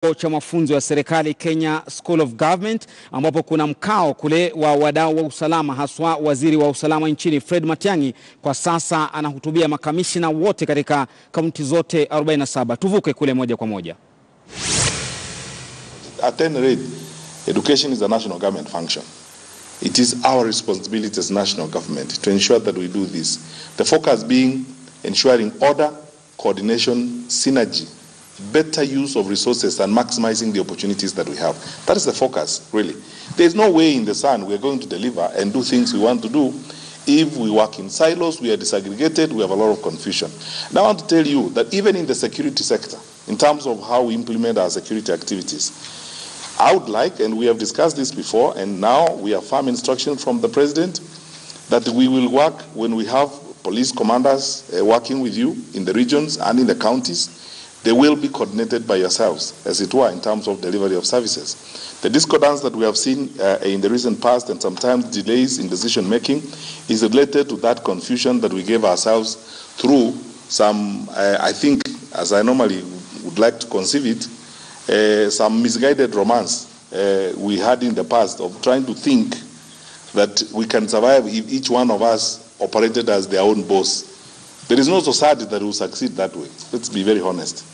cha mafunzo ya serikali Kenya School of Government, ambapo kuna mkao kule wa wadau wa usalama, haswa waziri wa usalama nchini Fred Matiang'i kwa sasa anahutubia makamishna wote katika kaunti zote 47. Tuvuke kule moja kwa moja. At any rate, education is a national government function. It is our responsibility as national government to ensure that we do this. The focus being ensuring order, coordination, synergy, better use of resources and maximizing the opportunities that we have. That is the focus, really. There is no way in the sun we are going to deliver and do things we want to do if we work in silos, we are disaggregated, we have a lot of confusion. Now I want to tell you that even in the security sector, in terms of how we implement our security activities, I would like, and we have discussed this before, and now we have firm instruction from the President that we will work when we have police commanders working with you in the regions and in the counties. They will be coordinated by yourselves, as it were, in terms of delivery of services. The discordance that we have seen in the recent past and sometimes delays in decision-making is related to that confusion that we gave ourselves through some, I think, as I normally would like to conceive it, some misguided romance we had in the past of trying to think that we can survive if each one of us operated as their own boss. There is no society that will succeed that way. Let's be very honest.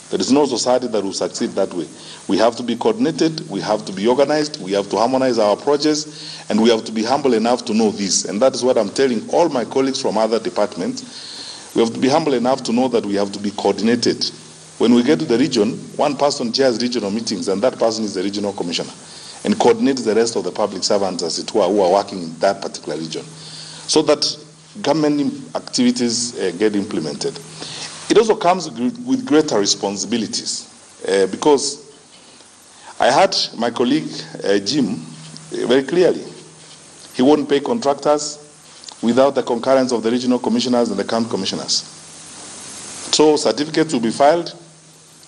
There is no society that will succeed that way. We have to be coordinated, we have to be organized, we have to harmonize our approaches, and we have to be humble enough to know this. And that is what I'm telling all my colleagues from other departments. We have to be humble enough to know that we have to be coordinated. When we get to the region, one person chairs regional meetings, and that person is the regional commissioner, and coordinates the rest of the public servants, as it were, who are working in that particular region, so that government activities get implemented. It also comes with greater responsibilities because I heard my colleague Jim very clearly. He won't pay contractors without the concurrence of the regional commissioners and the county commissioners. So certificates will be filed.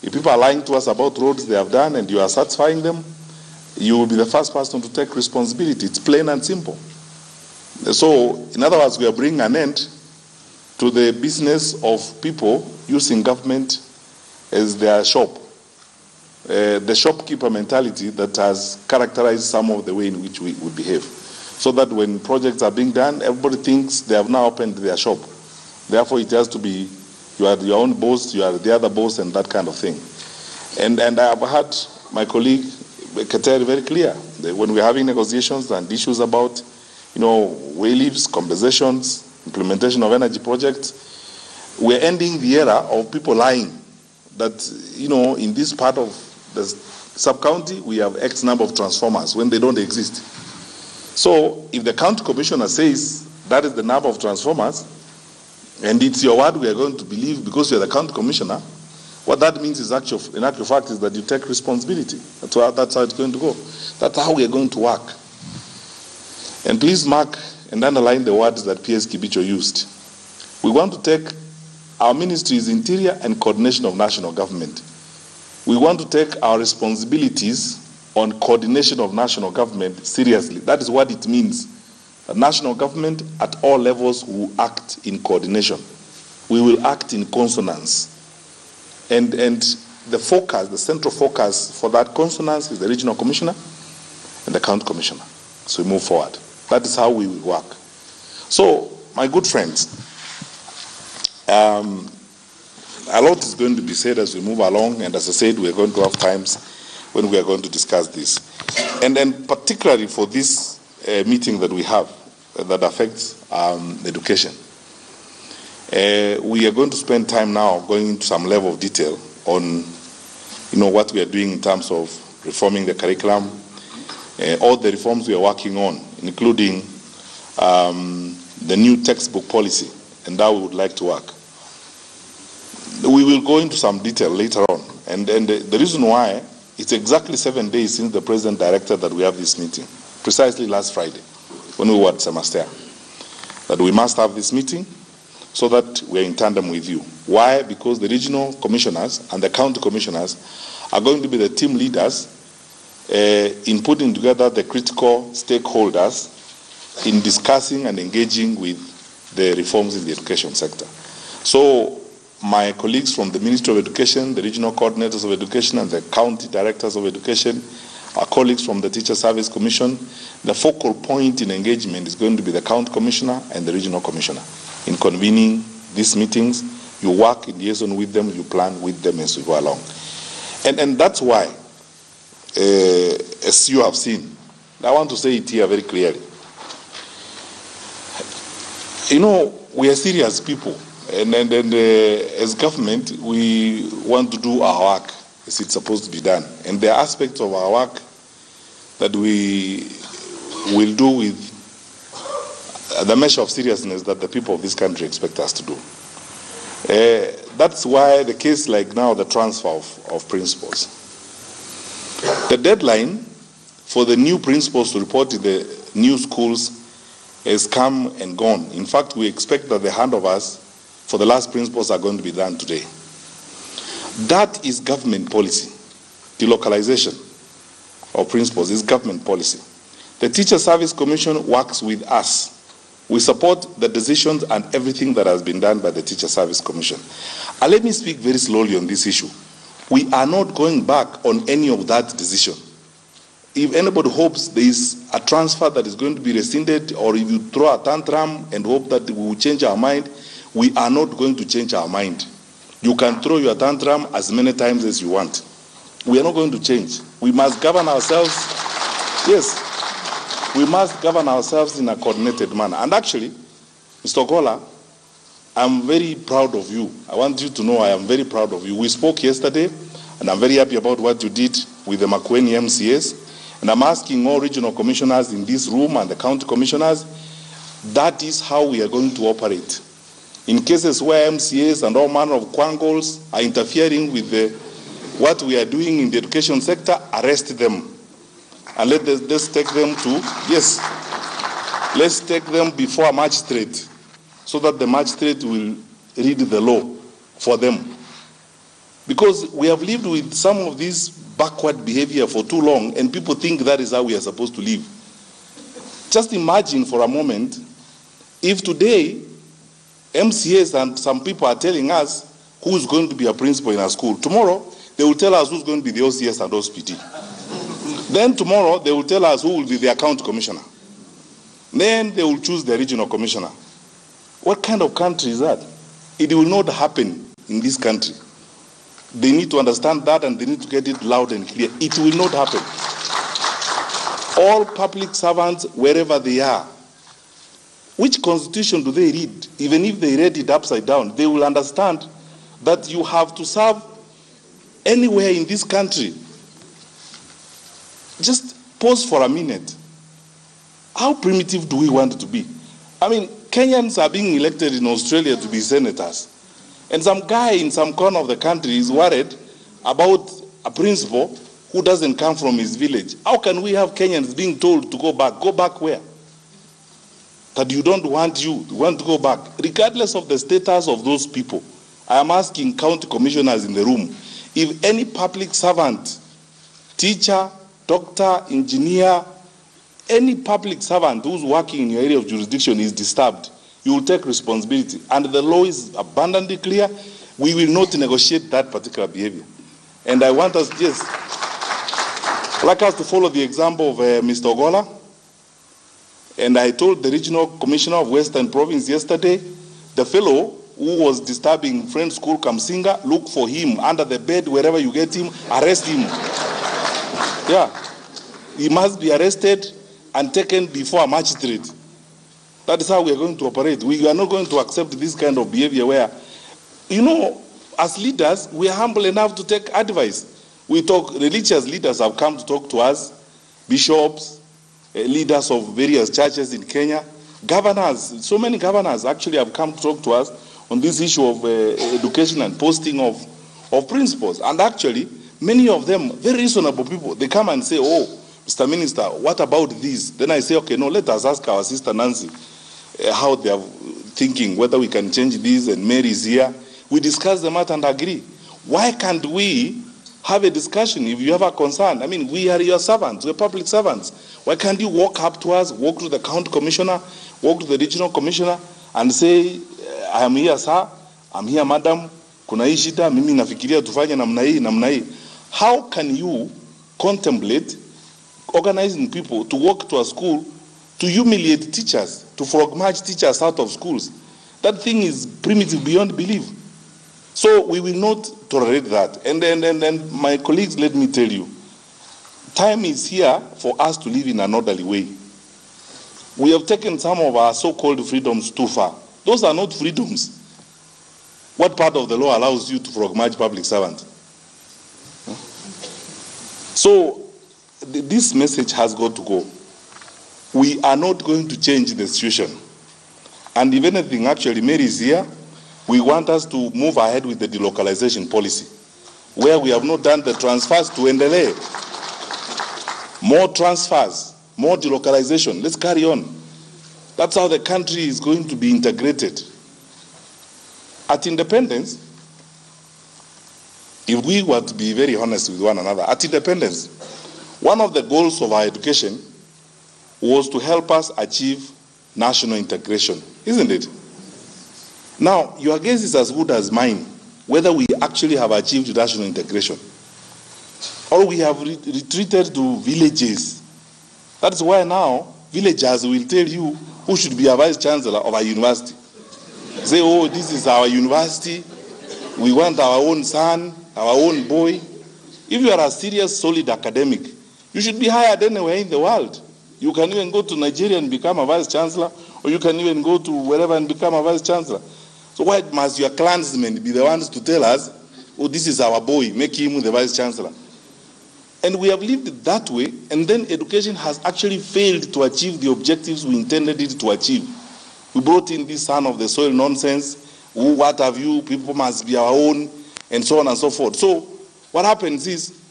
If people are lying to us about roads they have done and you are satisfying them, you will be the first person to take responsibility. It's plain and simple. So, in other words, we are bringing an end to the business of people using government as their shop. The shopkeeper mentality that has characterized some of the way in which we behave. So that when projects are being done, everybody thinks they have now opened their shop. Therefore, it has to be, you are your own boss, you are the other boss, and that kind of thing. And I have heard my colleague Kateri very clear that when we're having negotiations and issues about way leaves, compensations, implementation of energy projects, we're ending the era of people lying that, in this part of the sub-county, we have X number of transformers when they don't exist. So if the county commissioner says that is the number of transformers, and it's your word we are going to believe because you're the county commissioner, what that means is in actual fact is that you take responsibility. That's how it's going to go. That's how we are going to work. And please mark and underline the words that PS Kibicho used. We want to take our ministry's interior and coordination of national government. We want to take our responsibilities on coordination of national government seriously. That is what it means. The national government at all levels will act in coordination. We will act in consonance. And the focus, the central focus for that consonance is the regional commissioner and the county commissioner. So we move forward. That is how we will work. So, my good friends, a lot is going to be said as we move along, and as I said, we are going to have times when we are going to discuss this. And then particularly for this meeting that we have that affects education, we are going to spend time now going into some level of detail on what we are doing in terms of reforming the curriculum, all the reforms we are working on, including the new textbook policy, and how we would like to work. We will go into some detail later on, and the reason why, it's exactly 7 days since the President directed that we have this meeting, precisely last Friday, when we were at Semester, that we must have this meeting so that we are in tandem with you. Why? Because the regional commissioners and the county commissioners are going to be the team leaders in putting together the critical stakeholders in discussing and engaging with the reforms in the education sector. So my colleagues from the Ministry of Education, the regional coordinators of education, and the county directors of education, our colleagues from the Teacher Service Commission. The focal point in engagement is going to be the county commissioner and the regional commissioner. In convening these meetings, you work in liaison with them, you plan with them as we go along. And that's why, as you have seen, I want to say it here very clearly. You know, we are serious people, and as government, we want to do our work as it's supposed to be done. And there are aspects of our work that we will do with the measure of seriousness that the people of this country expect us to do. That's why the case like now, the transfer of principals. The deadline for the new principals to report to the new schools has come and gone. In fact, we expect that the handovers for the last principals are going to be done today. That is government policy. The localization of principals is government policy. The Teacher Service Commission works with us. We support the decisions and everything that has been done by the Teacher Service Commission. And let me speak very slowly on this issue. We are not going back on any of that decision. If anybody hopes there is a transfer that is going to be rescinded, or if you throw a tantrum and hope that we will change our mind, we are not going to change our mind. You can throw your tantrum as many times as you want. We are not going to change. We must govern ourselves. Yes, we must govern ourselves in a coordinated manner. And actually, Mr. Ogola, I'm very proud of you. I want you to know I am very proud of you. We spoke yesterday, and I'm very happy about what you did with the Makueni MCAs. And I'm asking all regional commissioners in this room and the county commissioners, that is how we are going to operate. In cases where MCAs and all manner of quangles are interfering with what we are doing in the education sector, arrest them. And let's take them to, yes, let's take them before a magistrate so that the magistrate will read the law for them. Because we have lived with some of these backward behavior for too long, and people think that is how we are supposed to live. Just imagine for a moment, if today MCAs and some people are telling us who is going to be a principal in our school, tomorrow they will tell us who's going to be the OCS and OSPT. Then tomorrow they will tell us who will be the county commissioner. Then they will choose the regional commissioner. What kind of country is that? It will not happen in this country. They need to understand that, and they need to get it loud and clear. It will not happen. All public servants, wherever they are, which constitution do they read? Even if they read it upside down, they will understand that you have to serve anywhere in this country. Just pause for a minute. How primitive do we want to be? I mean, Kenyans are being elected in Australia to be senators. And some guy in some corner of the country is worried about a principal who doesn't come from his village. How can we have Kenyans being told to go back? Go back where? That you don't want you want to go back. Regardless of the status of those people, I am asking county commissioners in the room, if any public servant, teacher, doctor, engineer, any public servant who's working in your area of jurisdiction is disturbed, you will take responsibility. And the law is abundantly clear. We will not negotiate that particular behavior. And I want us, yes, I'd like us to follow the example of Mr. Ogola. And I told the regional commissioner of Western Province yesterday, the fellow who was disturbing Friends School Kamsinga, look for him under the bed, wherever you get him, arrest him. Yeah, he must be arrested and taken before a magistrate. That is how we are going to operate. We are not going to accept this kind of behavior where, you know, as leaders, we are humble enough to take advice. We talk, religious leaders have come to talk to us, bishops, leaders of various churches in Kenya, governors, so many governors actually have come to talk to us on this issue of education and posting of principals. And actually, many of them, very reasonable people, they come and say, oh, Mr. Minister, what about this? Then I say, okay, no, let us ask our sister Nancy how they are thinking, whether we can change this, and Mary is here. We discuss the matter and agree. Why can't we have a discussion if you have a concern? I mean, we are your servants, we're public servants. Why can't you walk up to us, walk to the county commissioner, walk to the regional commissioner, and say, I am here, sir, I'm here, madam, kuna hii shida, mimi nafikiria tufanye namna hii. How can you contemplate organizing people to walk to a school to humiliate teachers, to frog march teachers out of schools? That thing is primitive beyond belief. So we will not tolerate that. And my colleagues, let me tell you, time is here for us to live in an orderly way. We have taken some of our so-called freedoms too far. Those are not freedoms. What part of the law allows you to frog march public servants? So this message has got to go. We are not going to change the situation. And if anything, actually, Mary is here, we want us to move ahead with the delocalization policy, where we have not done the transfers to Endele. More transfers, more delocalization. Let's carry on. That's how the country is going to be integrated. At independence, if we were to be very honest with one another, at independence, one of the goals of our education was to help us achieve national integration, isn't it? Now, your guess is as good as mine, whether we actually have achieved national integration, or we have retreated to villages. That's why now villagers will tell you who should be a vice chancellor of a university. Say, oh, this is our university, we want our own son, our own boy. If you are a serious, solid academic, you should be hired anywhere in the world. You can even go to Nigeria and become a vice chancellor, or you can even go to wherever and become a vice chancellor. So why must your clansmen be the ones to tell us, oh, this is our boy, make him the vice chancellor? And we have lived it that way, and then education has actually failed to achieve the objectives we intended it to achieve. We brought in this son of the soil nonsense, what have you, people must be our own, and so on and so forth. So what happens is,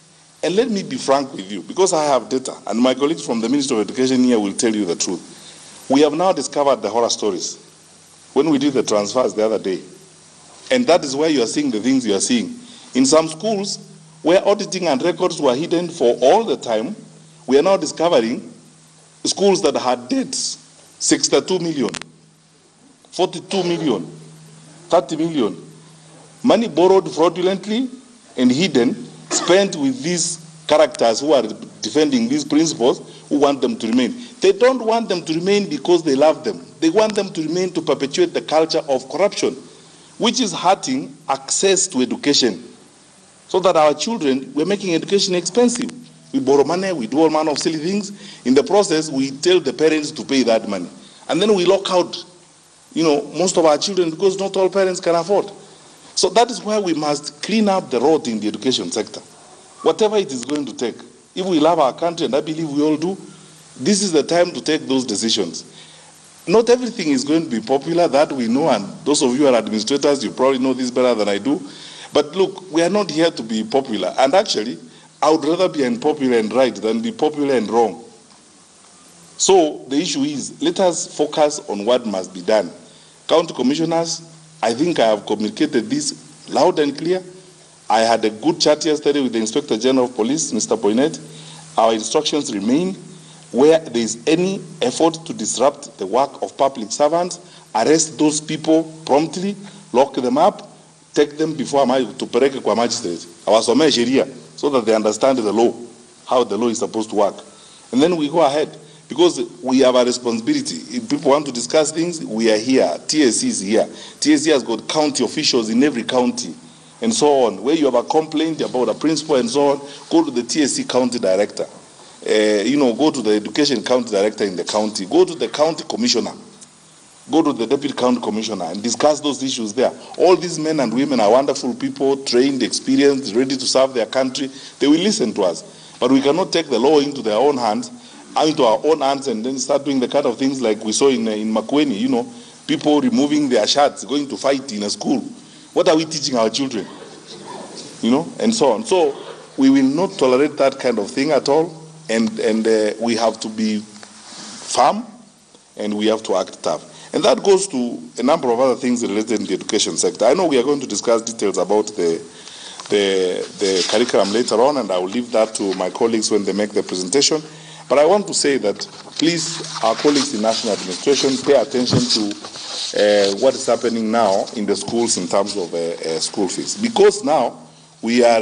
and let me be frank with you, because I have data, and my colleagues from the Ministry of Education here will tell you the truth. We have now discovered the horror stories when we did the transfers the other day. And that is why you are seeing the things you are seeing. In some schools, where auditing and records were hidden for all the time, we are now discovering schools that had debts, 62 million, 42 million, 30 million. Money borrowed fraudulently and hidden, spent with these characters who are defending these principles, who want them to remain. They don't want them to remain because they love them. They want them to remain to perpetuate the culture of corruption, which is hurting access to education. So that our children, we're making education expensive. We borrow money, we do all manner of silly things. In the process, we tell the parents to pay that money. And then we lock out, most of our children because not all parents can afford. So that is why we must clean up the road in the education sector. Whatever it is going to take. If we love our country, and I believe we all do, this is the time to take those decisions. Not everything is going to be popular, that we know, and those of you who are administrators, you probably know this better than I do. But look, we are not here to be popular. And actually, I would rather be unpopular and right than be popular and wrong. So the issue is, let us focus on what must be done. County commissioners, I think I have communicated this loud and clear. I had a good chat yesterday with the Inspector General of Police, Mr. Poinet. Our instructions remain. Where there is any effort to disrupt the work of public servants, arrest those people promptly, lock them up, take them before to pereke kwa magistrate. Awasomee sheria so that they understand the law, how the law is supposed to work. And then we go ahead. Because we have a responsibility. If people want to discuss things, we are here. TSC is here. TSC has got county officials in every county and so on. Where you have a complaint about a principal and so on, go to the TSC county director. Go to the education county director in the county. Go to the county commissioner. Go to the deputy county commissioner and discuss those issues there. All these men and women are wonderful people, trained, experienced, ready to serve their country. They will listen to us. But we cannot take the law into our own hands and then start doing the kind of things like we saw in Makueni, people removing their shirts, going to fight in a school. What are we teaching our children? And so on. So we will not tolerate that kind of thing at all, and we have to be firm, and we have to act tough. And that goes to a number of other things related in the education sector. I know we are going to discuss details about the curriculum later on, and I will leave that to my colleagues when they make the presentation. But I want to say that, please, our colleagues in national administration, pay attention to what is happening now in the schools in terms of school fees. Because now we are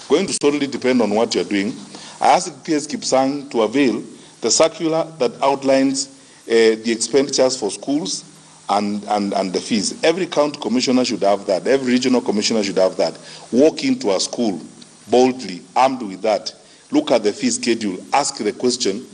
going to solely depend on what you're doing. I asked PS Kipsang to avail the circular that outlines the expenditures for schools and the fees. Every county commissioner should have that. Every regional commissioner should have that. Walk into a school boldly, armed with that. Look at the fee schedule. Ask the question,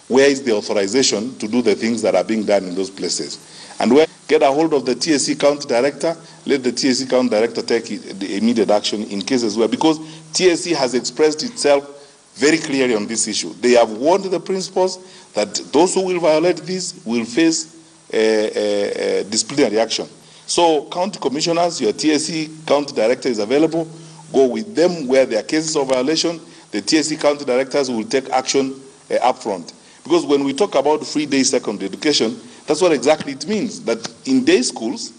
where is the authorization to do the things that are being done in those places? And where get a hold of the TSC county director, let the TSC county director take the immediate action in cases where, because TSC has expressed itself very clearly on this issue. They have warned the principals that those who will violate this will face disciplinary action. So county commissioners, your TSC county director is available. Go with them where there are cases of violation. The TSC county directors will take action up front. Because when we talk about free day secondary education, that's what exactly it means, that in day schools,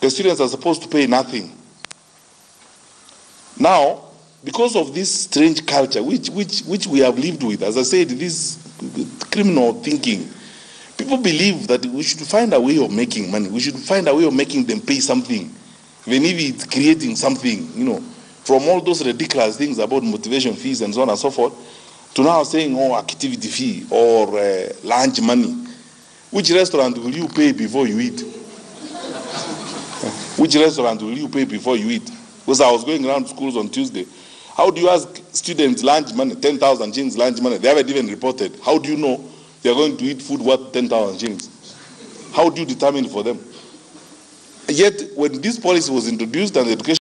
the students are supposed to pay nothing. Now, because of this strange culture, which we have lived with, as I said, this criminal thinking, people believe that we should find a way of making money. We should find a way of making them pay something, even if it's creating something, you know, from all those ridiculous things about motivation fees and so on and so forth, to now saying, oh, activity fee or lunch money. Which restaurant will you pay before you eat? Which restaurant will you pay before you eat? Because I was going around schools on Tuesday. How do you ask students lunch money, 10,000 shillings lunch money? They haven't even reported. How do you know they are going to eat food worth 10,000 shillings? How do you determine for them? Yet, when this policy was introduced and the education